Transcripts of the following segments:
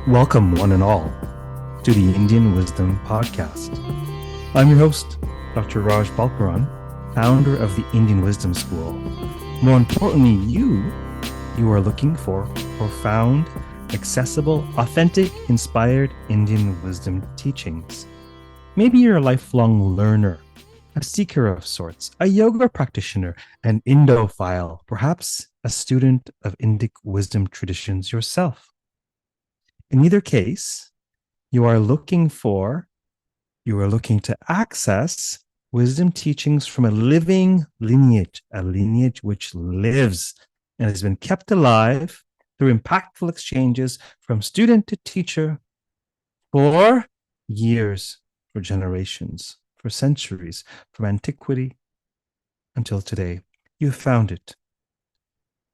Welcome, one and all, to the Indian Wisdom Podcast. I'm your host, Dr. Raj Balkaran, founder of the Indian Wisdom School. More importantly, you are looking for profound, accessible, authentic, inspired Indian wisdom teachings. Maybe you're a lifelong learner, a seeker of sorts, a yoga practitioner, an Indophile, perhaps a student of Indic wisdom traditions yourself. In either case, you are looking to access wisdom teachings from a living lineage, a lineage which lives and has been kept alive through impactful exchanges from student to teacher for years, for generations, for centuries, from antiquity until today. You found it.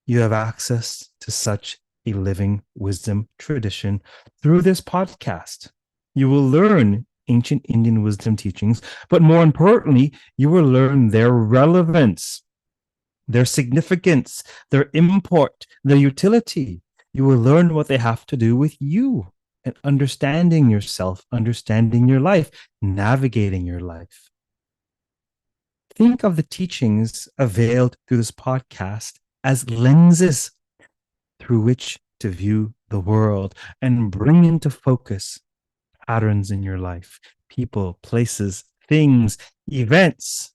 You have access to such a living wisdom tradition through this podcast. You will learn ancient Indian wisdom teachings, but more importantly, you will learn their relevance, their significance, their import, their utility. You will learn what they have to do with you and understanding yourself, understanding your life, navigating your life. Think of the teachings availed through this podcast as lenses through which to view the world and bring into focus patterns in your life, people, places, things, events,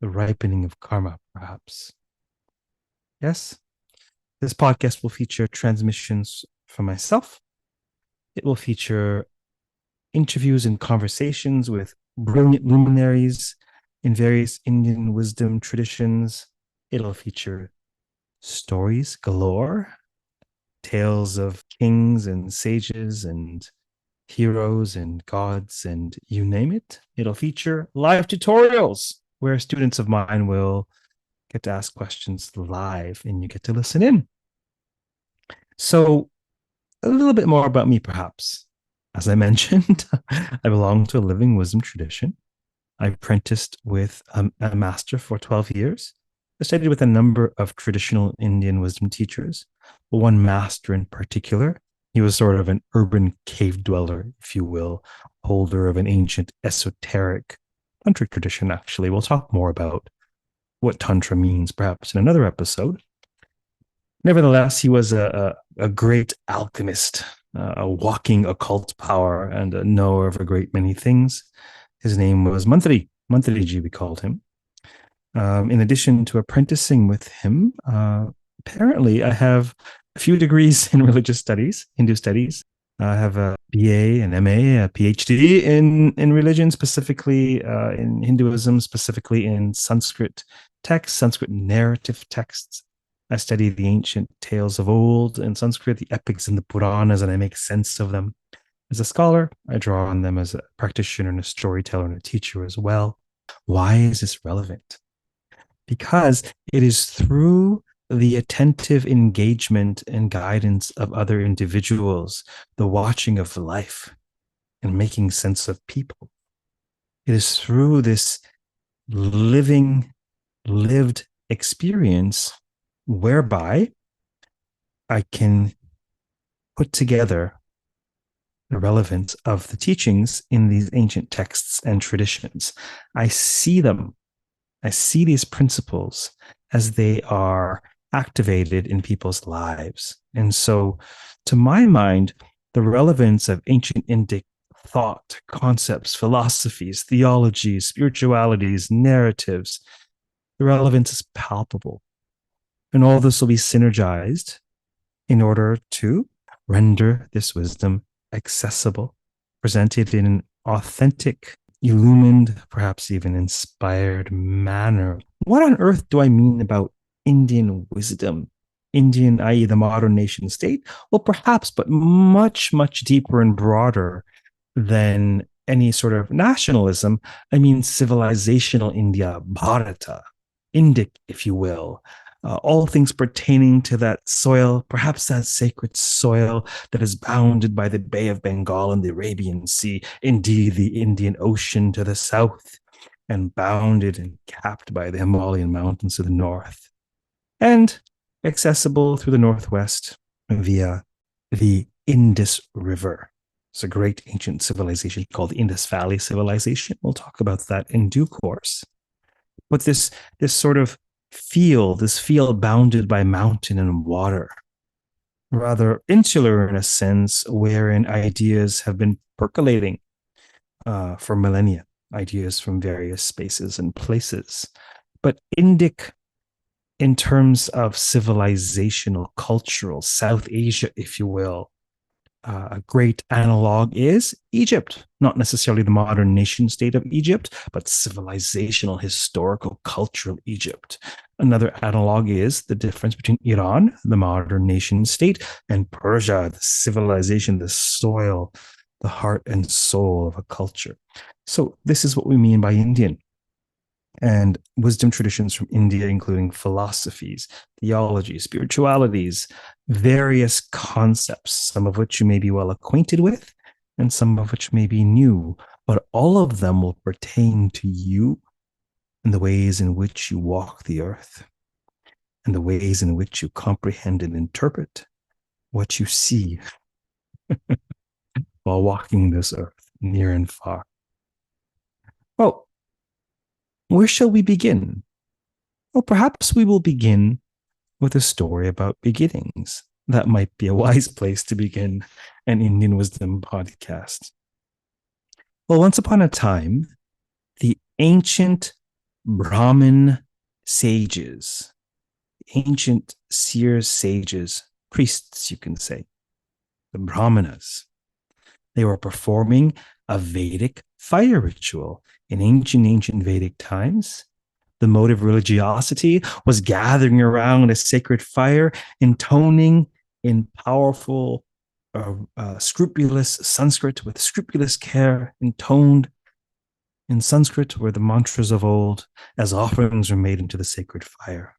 the ripening of karma, perhaps. Yes, this podcast will feature transmissions from myself. It will feature interviews and conversations with brilliant luminaries in various Indian wisdom traditions. It'll feature stories galore, tales of kings and sages and heroes and gods and you name it. It'll feature live tutorials where students of mine will get to ask questions live and you get to listen in. So a little bit more about me, perhaps. As I mentioned, I belong to a living wisdom tradition. I apprenticed with a master for 12 years. I studied with a number of traditional Indian wisdom teachers. One master in particular, he was sort of an urban cave dweller, if you will, holder of an ancient esoteric tantric tradition, actually. We'll talk more about what tantra means perhaps in another episode. Nevertheless, he was a great alchemist, a walking occult power, and a knower of a great many things. His name was Mantriji, we called him. In addition to apprenticing with him, apparently I have a few degrees in religious studies, Hindu studies. I have a BA, an MA, a PhD in religion, specifically in Hinduism, specifically in Sanskrit texts, Sanskrit narrative texts. I study the ancient tales of old in Sanskrit, the epics and the Puranas, and I make sense of them. As a scholar, I draw on them as a practitioner and a storyteller and a teacher as well. Why is this relevant? Because it is through the attentive engagement and guidance of other individuals, the watching of life and making sense of people. It is through this lived experience whereby I can put together the relevance of the teachings in these ancient texts and traditions. I see them. I see these principles as they are activated in people's lives. And so, to my mind, the relevance of ancient Indic thought, concepts, philosophies, theologies, spiritualities, narratives, the relevance is palpable. And all this will be synergized in order to render this wisdom accessible, presented in an authentic, illumined, perhaps even inspired manner. What on earth do I mean about Indian wisdom? Indian, i.e., the modern nation state? Well, perhaps, but much, much deeper and broader than any sort of nationalism. I mean, civilizational India, Bharata, Indic, if you will. All things pertaining to that soil, perhaps that sacred soil that is bounded by the Bay of Bengal and the Arabian Sea, indeed the Indian Ocean to the south, and bounded and capped by the Himalayan mountains to the north, and accessible through the northwest via the Indus River. It's a great ancient civilization called the Indus Valley Civilization. We'll talk about that in due course. But this sort of field, this field bounded by mountain and water, rather insular in a sense, wherein ideas have been percolating for millennia, ideas from various spaces and places. But Indic, in terms of civilizational, cultural, South Asia, if you will, a great analog is Egypt, not necessarily the modern nation state of Egypt, but civilizational, historical, cultural Egypt. Another analog is the difference between Iran, the modern nation state, and Persia, the civilization, the soil, the heart and soul of a culture. So this is what we mean by Indian. And wisdom traditions from India, including philosophies, theology, spiritualities, various concepts, some of which you may be well acquainted with, and some of which may be new, but all of them will pertain to you and the ways in which you walk the earth, and the ways in which you comprehend and interpret what you see while walking this earth, near and far. Well, where shall we begin? Well, perhaps we will begin with a story about beginnings. That might be a wise place to begin an Indian wisdom podcast. Well, once upon a time, the ancient Brahmin sages, ancient seer sages, priests, you can say, the Brahmanas, they were performing a Vedic fire ritual. In ancient Vedic times, the mode of religiosity was gathering around a sacred fire, intoning in powerful, scrupulous Sanskrit with scrupulous care, intoned in Sanskrit were the mantras of old as offerings were made into the sacred fire.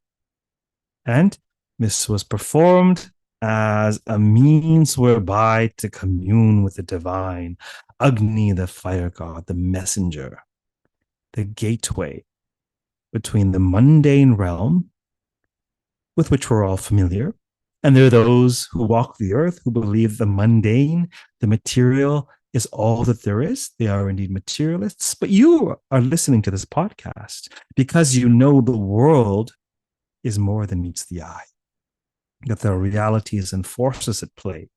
And this was performed as a means whereby to commune with the divine, Agni, the fire god, the messenger, the gateway between the mundane realm, with which we're all familiar, and there are those who walk the earth who believe the mundane, the material, is all that there is. They are indeed materialists, but you are listening to this podcast because you know the world is more than meets the eye, that there are realities and forces at play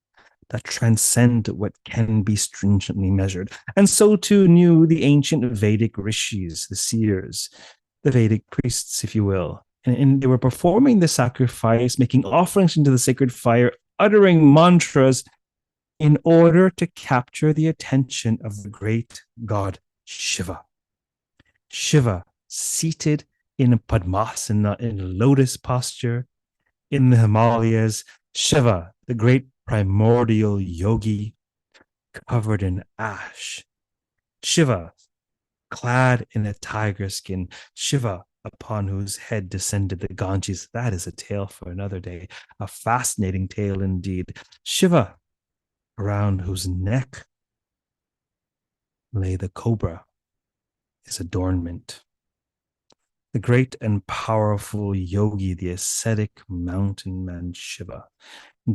that transcend what can be stringently measured. And so too knew the ancient Vedic rishis, the seers, the Vedic priests, if you will. And they were performing the sacrifice, making offerings into the sacred fire, uttering mantras in order to capture the attention of the great god Śiva. Śiva, seated in a Padmasana, in a lotus posture, in the Himalayas, Śiva, the great primordial yogi, covered in ash. Śiva, clad in a tiger skin. Śiva, upon whose head descended the Gaṇeśa. That is a tale for another day, a fascinating tale indeed. Śiva, around whose neck lay the cobra, his adornment. The great and powerful yogi, the ascetic mountain man Śiva,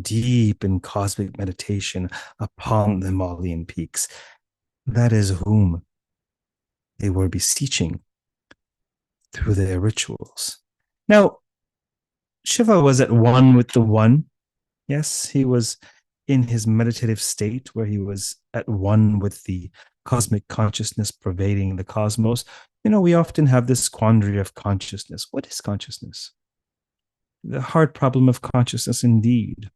deep in cosmic meditation upon the Himalayan peaks. That is whom they were beseeching through their rituals. Now, Śiva was at one with the one. Yes, he was in his meditative state where he was at one with the cosmic consciousness pervading the cosmos. You know, we often have this quandary of consciousness. What is consciousness? The hard problem of consciousness indeed.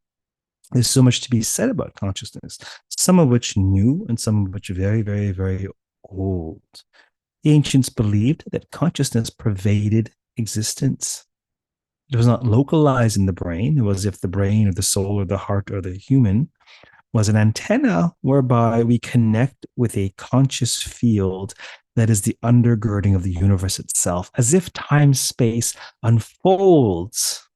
There's so much to be said about consciousness, some of which new and some of which very, very, very old. The ancients believed that consciousness pervaded existence. It was not localized in the brain. It was as if the brain or the soul or the heart or the human was an antenna whereby we connect with a conscious field that is the undergirding of the universe itself, as if time-space unfolds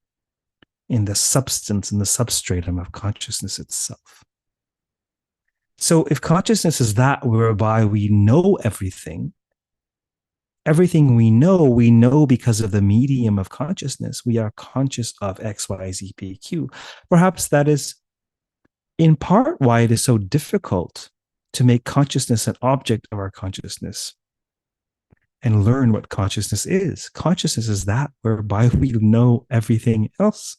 in the substance, in the substratum of consciousness itself. So if consciousness is that whereby we know everything, everything we know because of the medium of consciousness. We are conscious of X, Y, Z, P, Q. Perhaps that is in part why it is so difficult to make consciousness an object of our consciousness and learn what consciousness is. Consciousness is that whereby we know everything else.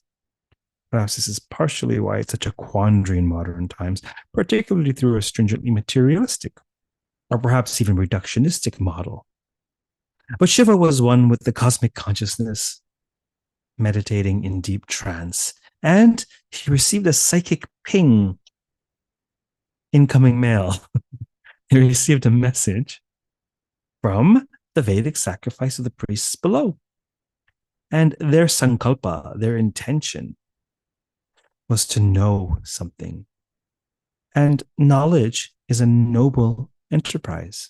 Perhaps this is partially why it's such a quandary in modern times, particularly through a stringently materialistic or perhaps even reductionistic model. But Shiva was one with the cosmic consciousness, meditating in deep trance, and he received a psychic ping, incoming mail. He received a message from the Vedic sacrifice of the priests below. And their sankalpa, their intention, was to know something. And knowledge is a noble enterprise.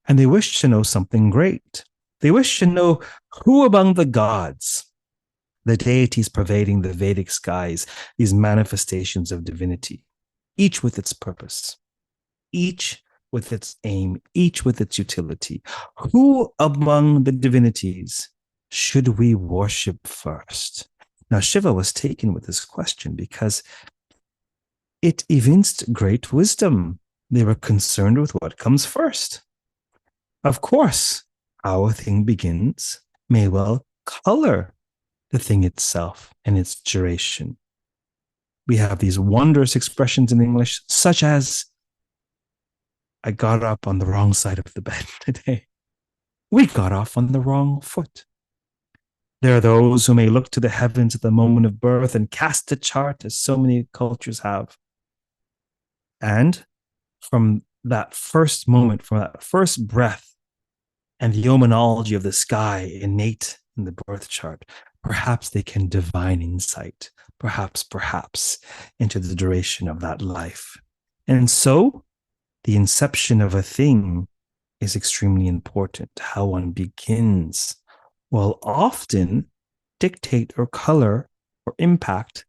And they wished to know something great. They wished to know who among the gods, the deities pervading the Vedic skies, these manifestations of divinity, each with its purpose, each with its aim, each with its utility. Who among the divinities should we worship first? Now, Shiva was taken with this question because it evinced great wisdom. They were concerned with what comes first. Of course, how a thing begins may well color the thing itself and its duration. We have these wondrous expressions in English, such as, I got up on the wrong side of the bed today. We got off on the wrong foot. There are those who may look to the heavens at the moment of birth and cast a chart, as so many cultures have. And from that first moment, from that first breath, and the omenology of the sky innate in the birth chart, perhaps they can divine insight, perhaps, into the duration of that life. And so the inception of a thing is extremely important. How one begins will often dictate or color or impact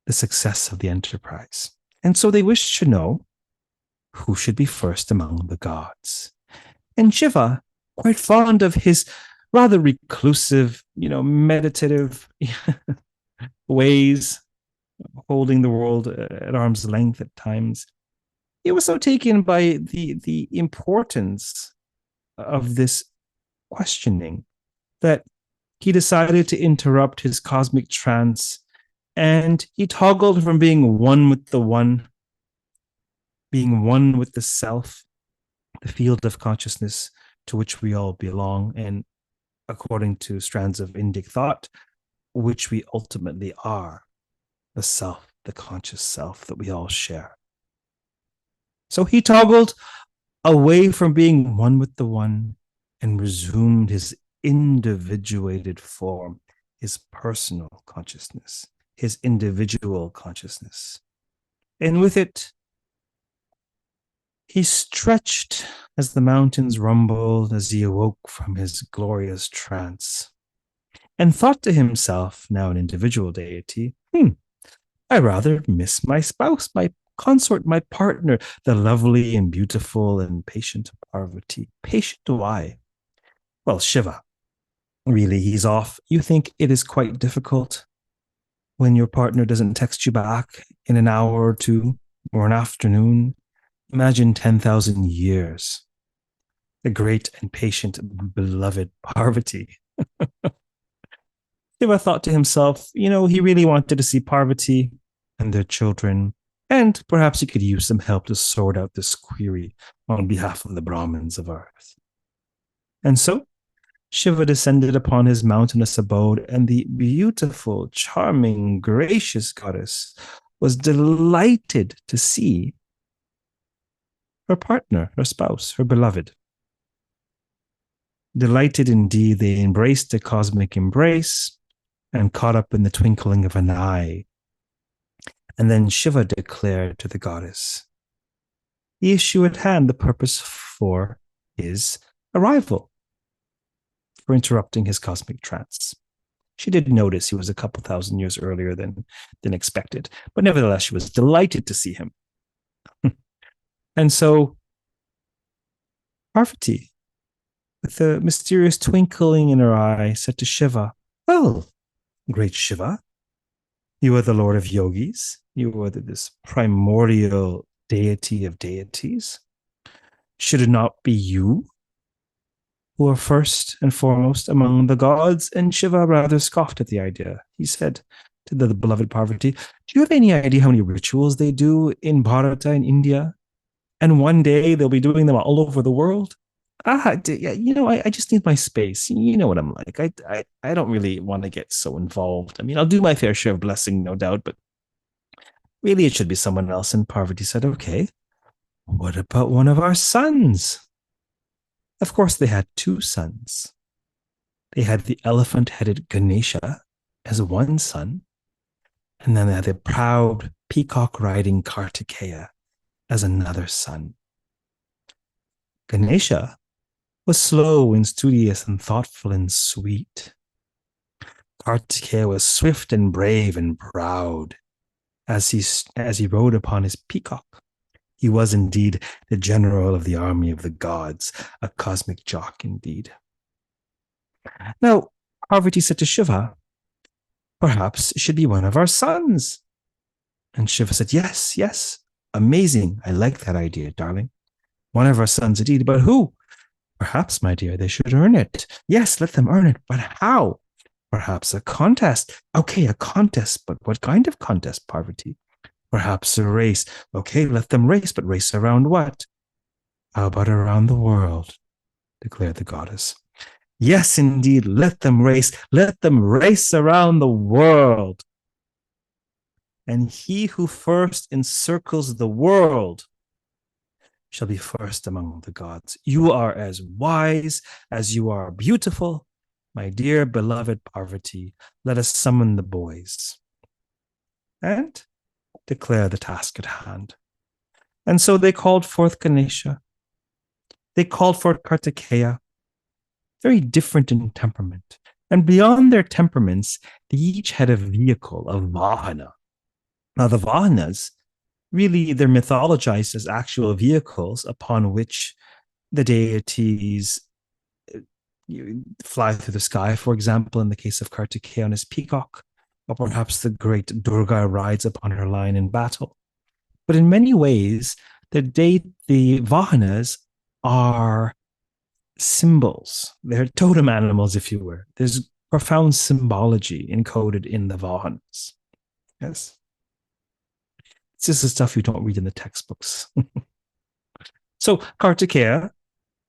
the success of the enterprise. And so they wish to know who should be first among the gods. And Shiva, quite fond of his rather reclusive, meditative ways, holding the world at arm's length at times, he was so taken by the importance of this questioning that he decided to interrupt his cosmic trance, and he toggled from being one with the one, being one with the self, the field of consciousness to which we all belong, and according to strands of Indic thought, which we ultimately are, the self, the conscious self that we all share. So he toggled away from being one with the one and resumed his individuated form, his personal consciousness, his individual consciousness. And with it, he stretched as the mountains rumbled as he awoke from his glorious trance, and thought to himself, now an individual deity, I rather miss my spouse, my consort, my partner, the lovely and beautiful and patient Parvati. Patient why? Well, Shiva, really, he's off. You think it is quite difficult when your partner doesn't text you back in an hour or two or an afternoon? Imagine 10,000 years. The great and patient beloved Parvati. Shiva thought to himself, he really wanted to see Parvati and their children, and perhaps he could use some help to sort out this query on behalf of the Brahmins of earth. And so Shiva descended upon his mountainous abode, and the beautiful, charming, gracious goddess was delighted to see her partner, her spouse, her beloved. Delighted indeed, they embraced a cosmic embrace and caught up in the twinkling of an eye. And then Shiva declared to the goddess the issue at hand, the purpose for his arrival, for interrupting his cosmic trance. She did notice he was a couple thousand years earlier than expected, but nevertheless, she was delighted to see him. And so Parvati, with a mysterious twinkling in her eye, said to Shiva, well, great Shiva, You are the Lord of yogis. You are this primordial deity of deities. Should it not be you who are first and foremost among the gods? And Shiva rather scoffed at the idea. He said to the beloved Parvati, do you have any idea how many rituals they do in Bharata in India? And one day they'll be doing them all over the world. I just need my space. You know what I'm like. I don't really want to get so involved. I mean, I'll do my fair share of blessing, no doubt, but really it should be someone else. And Parvati said, okay, what about one of our sons? Of course, they had two sons. They had the elephant-headed Ganesha as one son, and then they had the proud peacock-riding Kārttikeya as another son. Ganesha was slow and studious and thoughtful and sweet. Kārttikeya was swift and brave and proud as he rode upon his peacock. He was indeed the general of the army of the gods, a cosmic jock indeed. Now, Parvati said to Shiva, perhaps it should be one of our sons. And Shiva said, yes, yes, amazing. I like that idea, darling. One of our sons indeed, but who? Perhaps, my dear, they should earn it. Yes, let them earn it, but how? Perhaps a contest. Okay, a contest, but what kind of contest, Parvati? Perhaps a race. Okay, let them race, but race around what? How about around the world? Declared the goddess. Yes, indeed, let them race. Let them race around the world. And he who first encircles the world shall be first among the gods. You are as wise as you are beautiful. My dear beloved Parvati, let us summon the boys and declare the task at hand. And so they called forth Ganesha. They called forth Kārttikeya, very different in temperament. And beyond their temperaments, they each had a vehicle, a vahana. Now, the vahanas, really, they're mythologized as actual vehicles upon which the deities fly through the sky, for example, in the case of Kārttikeya on his peacock, or perhaps the great Durga rides upon her lion in battle. But in many ways, the vahanas are symbols. They're totem animals, if you will. There's profound symbology encoded in the vahanas. Yes. This is the stuff you don't read in the textbooks. So Kārttikeya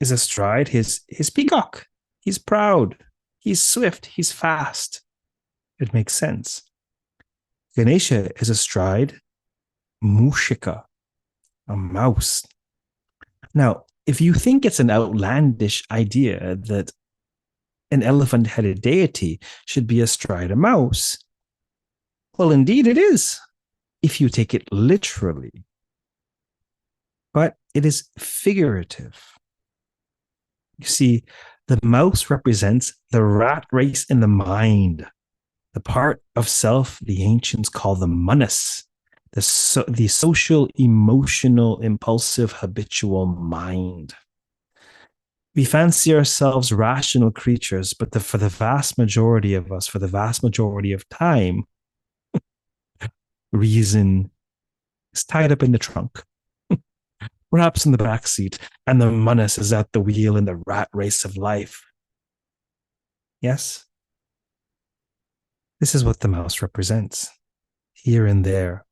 is astride his peacock. He's proud. He's swift. He's fast. It makes sense. Ganesha is astride Mushika, a mouse. Now, if you think it's an outlandish idea that an elephant-headed deity should be astride a mouse, well, indeed it is, if you take it literally. But it is figurative. You see, the mouse represents the rat race in the mind, the part of self the ancients call the manas, the social, emotional, impulsive, habitual mind. We fancy ourselves rational creatures, but for the vast majority of us, for the vast majority of time, reason is tied up in the trunk, perhaps in the back seat, and the manas is at the wheel in the rat race of life. Yes? This is what the mouse represents, here and there.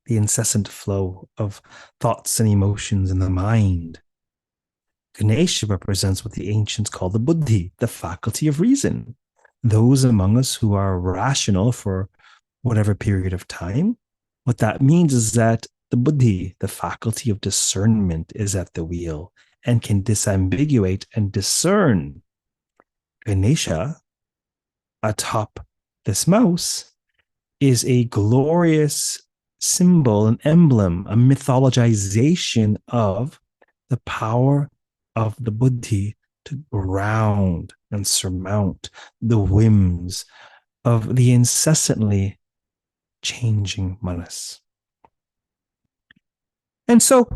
The incessant flow of thoughts and emotions in the mind. Ganesha represents what the ancients call the buddhi, the faculty of reason. Those among us who are rational for whatever period of time, what that means is that the buddhi, the faculty of discernment, is at the wheel and can disambiguate and discern. Ganesha, atop this mouse, is a glorious symbol, an emblem, a mythologization of the power of the buddhi to ground and surmount the whims of the incessantly changing manas. And so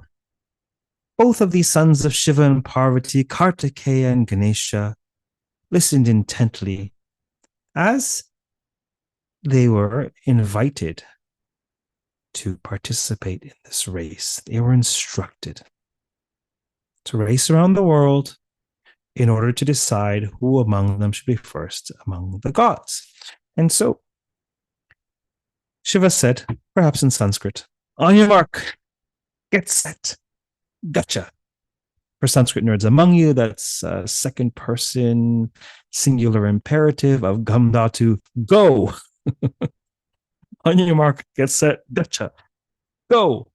both of these sons of Shiva and Parvati, Kārttikeya and Ganesha, listened intently as they were invited to participate in this race. They were instructed to race around the world in order to decide who among them should be first among the gods. And so Shiva said, perhaps in Sanskrit, on your mark, get set, gotcha. For Sanskrit nerds among you, that's second person singular imperative of gam dhatu, go. On your mark, get set, gotcha, go.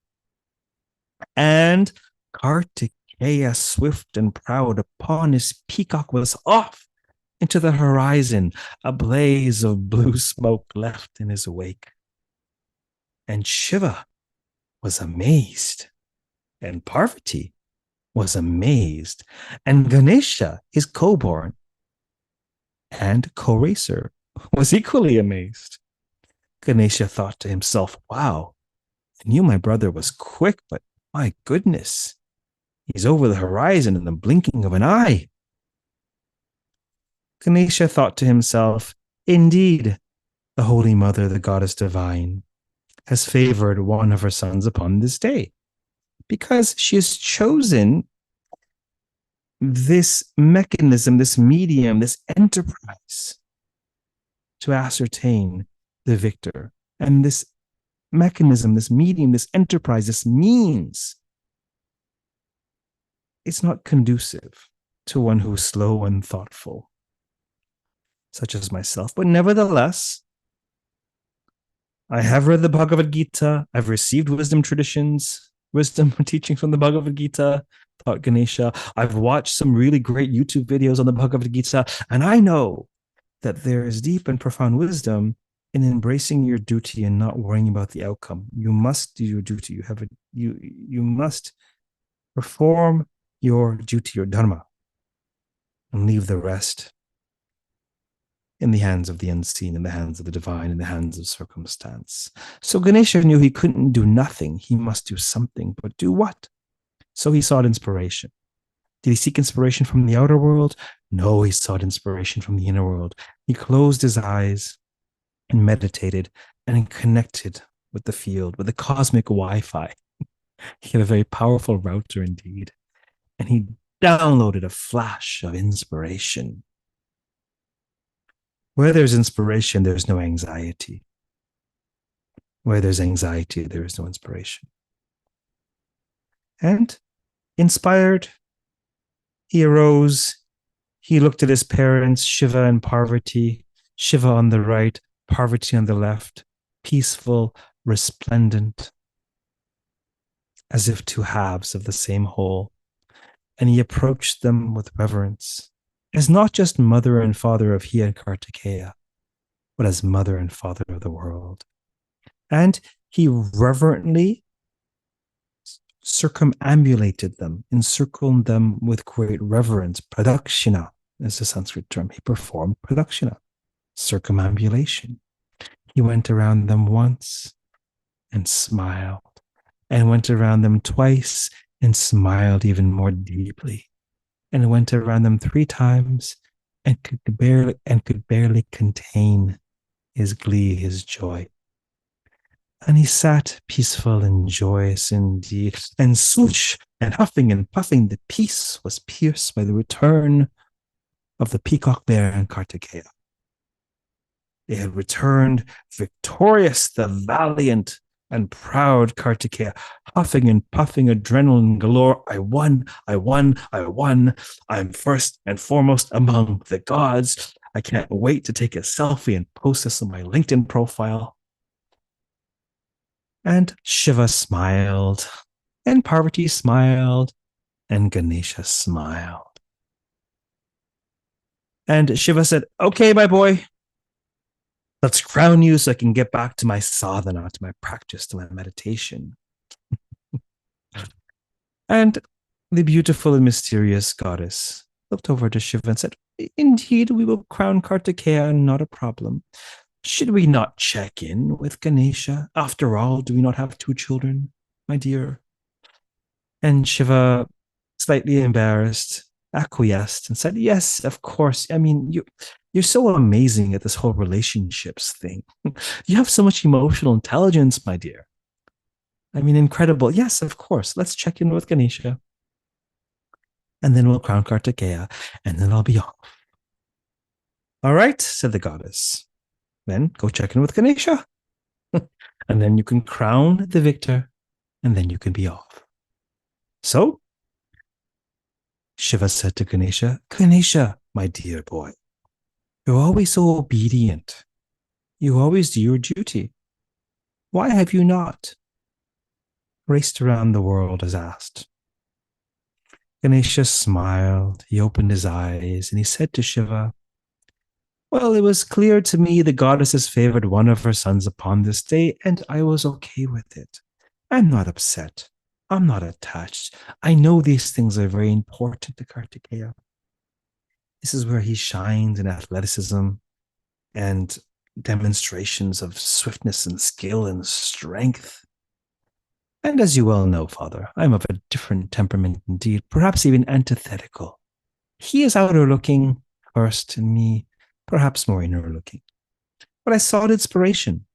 And Kārttikeya, swift and proud upon his peacock, was off into the horizon, a blaze of blue smoke left in his wake. And Shiva was amazed, and Parvati was amazed, and Gaṇeśa, his co-born and co-racer, was equally amazed. Gaṇeśa thought to himself, wow, I knew my brother was quick, but my goodness, he's over the horizon in the blinking of an eye. Gaṇeśa thought to himself, indeed, the Holy Mother, the Goddess Divine, has favored one of her sons upon this day, because she has chosen this mechanism, this medium, this enterprise to ascertain the victor. And this mechanism, this medium, this enterprise, this means, it's not conducive to one who is slow and thoughtful, such as myself. But nevertheless, I have read the Bhagavad Gita. I've received wisdom traditions, wisdom teaching from the Bhagavad Gita, thought Ganesha. I've watched some really great YouTube videos on the Bhagavad Gita, and I know that there is deep and profound wisdom in embracing your duty and not worrying about the outcome. You must do your duty. You must perform your duty, your dharma, and leave the rest in the hands of the unseen, in the hands of the divine, in the hands of circumstance. So Ganesha knew he couldn't do nothing. He must do something, but do what? So he sought inspiration. Did he seek inspiration from the outer world? No, he sought inspiration from the inner world. He closed his eyes and meditated and connected with the field, with the cosmic Wi-Fi. He had a very powerful router indeed. And he downloaded a flash of inspiration. Where there's inspiration, there's no anxiety. Where there's anxiety, there is no inspiration. And inspired, he arose. He looked at his parents, Shiva and Parvati, Shiva on the right, Parvati on the left, peaceful, resplendent, as if two halves of the same whole. And he approached them with reverence, as not just mother and father of he and Kārttikeya, but as mother and father of the world. And he reverently circumambulated them, encircled them with great reverence. Pradakshina is a Sanskrit term. He performed pradakshina, circumambulation. He went around them once and smiled, and went around them twice and smiled even more deeply, and went around them 3 times and could barely contain his glee, his joy. And he sat peaceful and joyous indeed, and swoosh and huffing and puffing, the peace was pierced by the return of the peacock bear and Kārttikeya. They had returned victorious, the valiant and proud Kārttikeya, huffing and puffing, adrenaline galore. I won, I won, I won. I'm first and foremost among the gods. I can't wait to take a selfie and post this on my LinkedIn profile. And Shiva smiled, and Parvati smiled, and Ganesha smiled. And Shiva said, okay, my boy, let's crown you so I can get back to my sadhana, to my practice, to my meditation. And the beautiful and mysterious goddess looked over to Shiva and said, indeed, we will crown Kārttikeya, not a problem. Should we not check in with Ganesha? After all, do we not have 2 children, my dear? And Shiva, slightly embarrassed, acquiesced and said, yes, of course. I mean, You're so amazing at this whole relationships thing. You have so much emotional intelligence, my dear. I mean, incredible. Yes, of course. Let's check in with Ganesha. And then we'll crown Kārttikeya, and then I'll be off. All right, said the goddess. Then go check in with Ganesha. And then you can crown the victor, and then you can be off. So Śiva said to Ganesha, Ganesha, my dear boy, you're always so obedient. You always do your duty. Why have you not raced around the world as asked? Ganesha smiled, he opened his eyes, and he said to Śiva, well, it was clear to me the goddesses favored one of her sons upon this day, and I was okay with it. I'm not upset. I'm not attached. I know these things are very important to Kārttikeya. This is where he shines in athleticism and demonstrations of swiftness and skill and strength. And as you well know, Father, I'm of a different temperament indeed, perhaps even antithetical. He is outer looking first, and me perhaps more inner looking. But I sought inspiration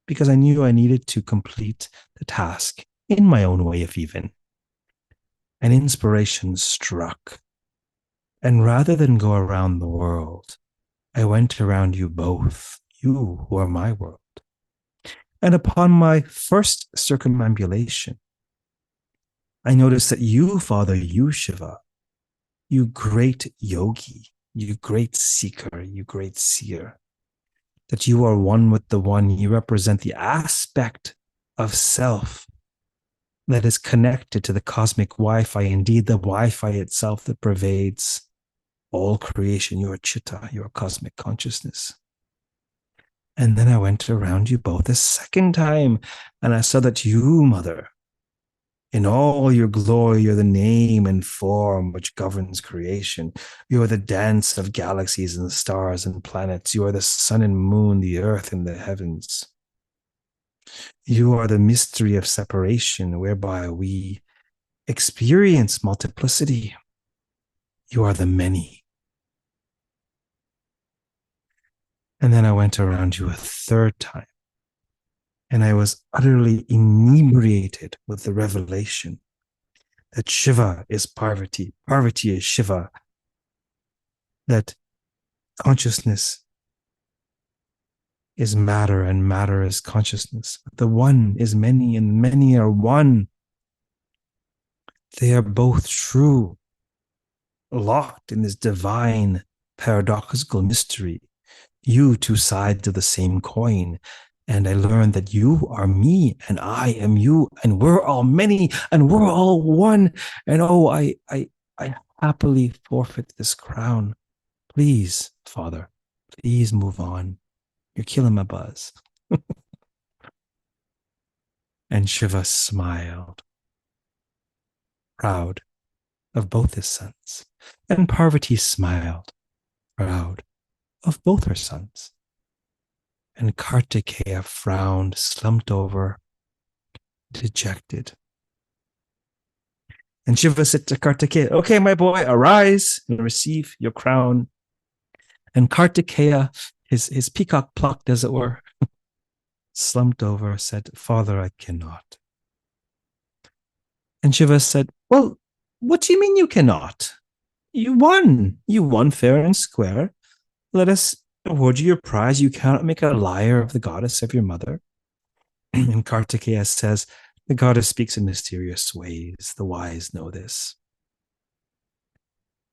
because I knew I needed to complete the task in my own way, if even. And inspiration struck. And rather than go around the world, I went around you both, you who are my world. And upon my first circumambulation, I noticed that you, Father, you, Śiva, you great yogi, you great seeker, you great seer, that you are one with the one. You represent the aspect of self that is connected to the cosmic Wi-Fi, indeed the Wi-Fi itself that pervades all creation. You are Chitta, you are cosmic consciousness. And then I went around you both a second time, and I saw that you, Mother, in all your glory, you're the name and form which governs creation. You are the dance of galaxies and stars and planets. You are the sun and moon, the earth and the heavens. You are the mystery of separation, whereby we experience multiplicity. You are the many. And then I went around you a third time, and I was utterly inebriated with the revelation that Śiva is Parvati, Parvati is Śiva, that consciousness is matter and matter is consciousness. The one is many and many are one. They are both true, locked in this divine paradoxical mystery. You, two sides of the same coin. And I learned that you are me and I am you, and we're all many and we're all one. And oh, I happily forfeit this crown. Please, Father, please move on. You're killing my buzz. And Śiva smiled, proud of both his sons. And Parvati smiled, proud of both her sons. And Kārttikeya frowned, slumped over, dejected. And Śiva said to Kārttikeya, okay, my boy, arise and receive your crown. And Kārttikeya, his peacock plucked, as it were, slumped over, said, Father, I cannot. And Śiva said, well, what do you mean you cannot? You won. You won fair and square. Let us award you your prize. You cannot make a liar of the goddess of your mother. And Kārttikeya says, the goddess speaks in mysterious ways. The wise know this.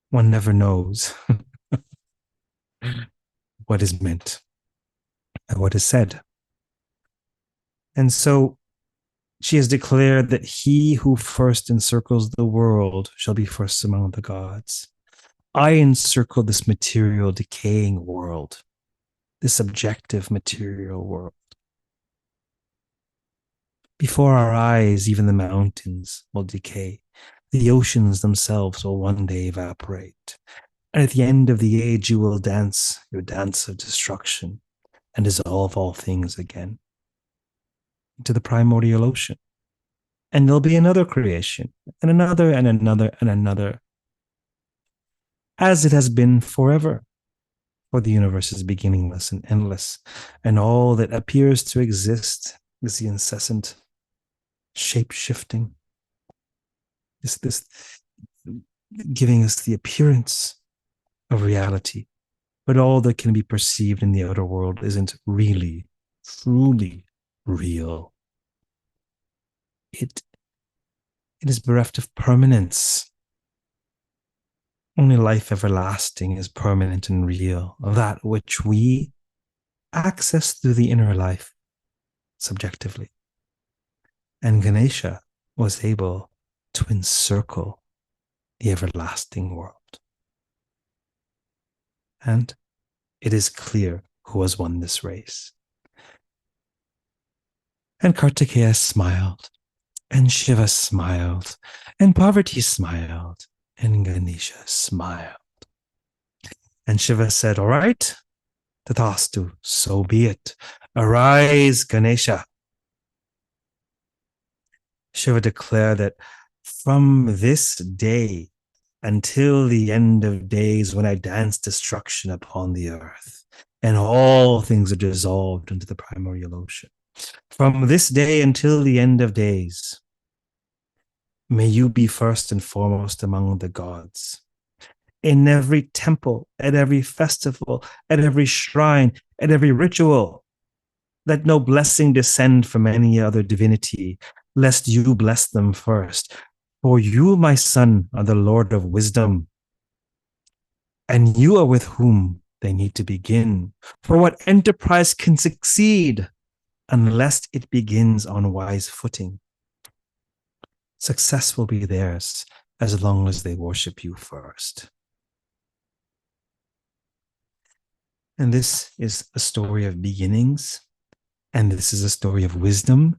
One never knows what is meant and what is said. And so she has declared that he who first encircles the world shall be first among the gods. I encircle this material, decaying world, this objective material world. Before our eyes, even the mountains will decay. The oceans themselves will one day evaporate. And at the end of the age, you will dance your dance of destruction and dissolve all things again into the primordial ocean. And there'll be another creation, and another, and another, and another, as it has been forever. For the universe is beginningless and endless, and all that appears to exist is the incessant shape-shifting, this giving us the appearance of reality. But all that can be perceived in the outer world isn't really, truly real. It is bereft of permanence. Only life everlasting is permanent and real, that which we access through the inner life subjectively. And Ganesha was able to encircle the everlasting world. And it is clear who has won this race. And Kārttikeya smiled, and Śiva smiled, and Parvati smiled, and Ganesha smiled. And Śiva said, all right, Tathastu, so be it. Arise, Ganesha. Śiva declared that from this day until the end of days, when I dance destruction upon the earth, and all things are dissolved into the primordial ocean, from this day until the end of days, may you be first and foremost among the gods. In every temple, at every festival, at every shrine, at every ritual, let no blessing descend from any other divinity, lest you bless them first. For you, my son, are the Lord of wisdom, and you are with whom they need to begin. For what enterprise can succeed unless it begins on wise footing? Success will be theirs as long as they worship you first. And this is a story of beginnings, and this is a story of wisdom,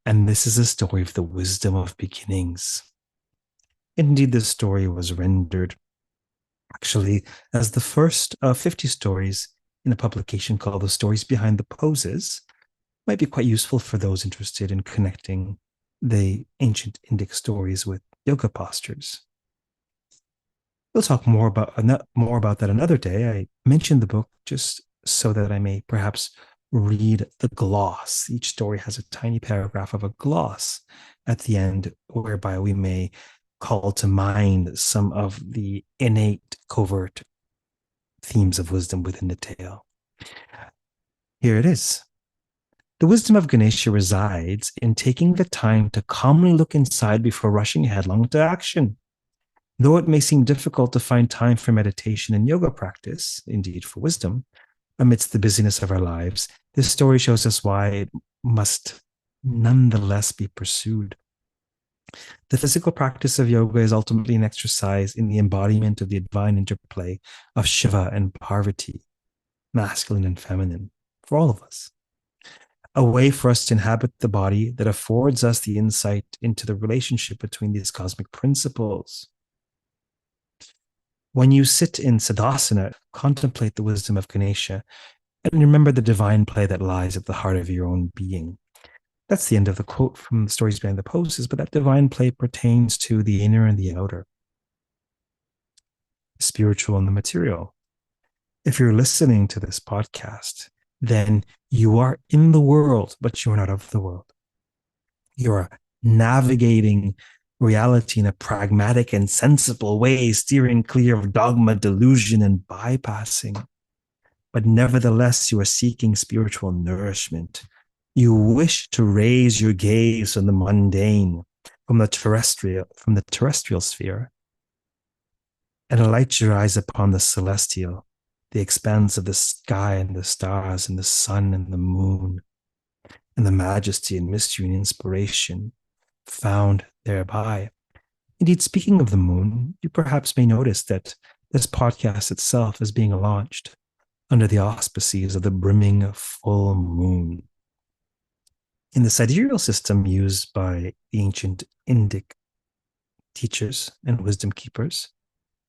and this is a story of the wisdom of beginnings. Indeed, this story was rendered actually as the first of 50 stories in a publication called The Stories Behind the Poses. Might be quite useful for those interested in connecting the ancient Indic stories with yoga postures. We'll talk more about that another day. I mentioned the book just so that I may perhaps read the gloss. Each story has a tiny paragraph of a gloss at the end, whereby we may call to mind some of the innate covert themes of wisdom within the tale. Here it is. The wisdom of Ganesha resides in taking the time to calmly look inside before rushing headlong to action. Though it may seem difficult to find time for meditation and yoga practice, indeed for wisdom, amidst the busyness of our lives, this story shows us why it must nonetheless be pursued. The physical practice of yoga is ultimately an exercise in the embodiment of the divine interplay of Śiva and Parvati, masculine and feminine, for all of us. A way for us to inhabit the body that affords us the insight into the relationship between these cosmic principles. When you sit in Siddhasana, contemplate the wisdom of Ganesha and remember the divine play that lies at the heart of your own being. That's the end of the quote from the Stories Behind the Poses, but that divine play pertains to the inner and the outer, the spiritual and the material. If you're listening to this podcast, then you are in the world, but you are not of the world. You are navigating reality in a pragmatic and sensible way, steering clear of dogma, delusion, and bypassing. But nevertheless, you are seeking spiritual nourishment. You wish to raise your gaze from the mundane, from the terrestrial sphere, and alight your eyes upon the celestial, the expanse of the sky and the stars and the sun and the moon, and the majesty and mystery and inspiration found thereby. Indeed, speaking of the moon, you perhaps may notice that this podcast itself is being launched under the auspices of the brimming full moon. In the sidereal system used by the ancient Indic teachers and wisdom keepers,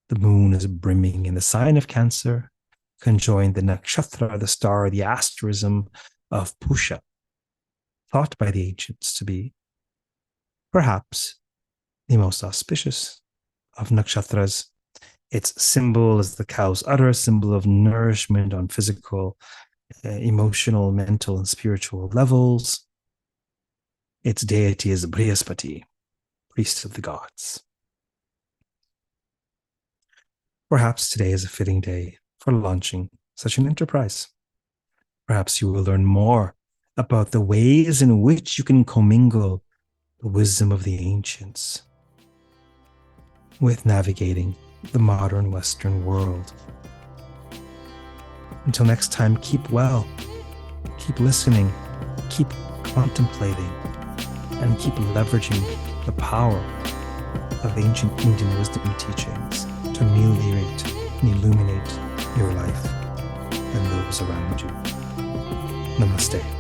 the moon is brimming in the sign of Cancer, conjoined the nakshatra, the star, the asterism of Pusha, thought by the ancients to be perhaps the most auspicious of nakshatras Its symbol is the cow's udder, a symbol of nourishment on physical, emotional, mental, and spiritual levels. Its deity is Brihaspati, priest of the gods. Perhaps today is a fitting day for launching such an enterprise. Perhaps you will learn more about the ways in which you can commingle the wisdom of the ancients with navigating the modern Western world. Until next time, keep well, keep listening, keep contemplating, and keep leveraging the power of ancient Indian wisdom teachings to ameliorate and illuminate your life and those around you. Namaste.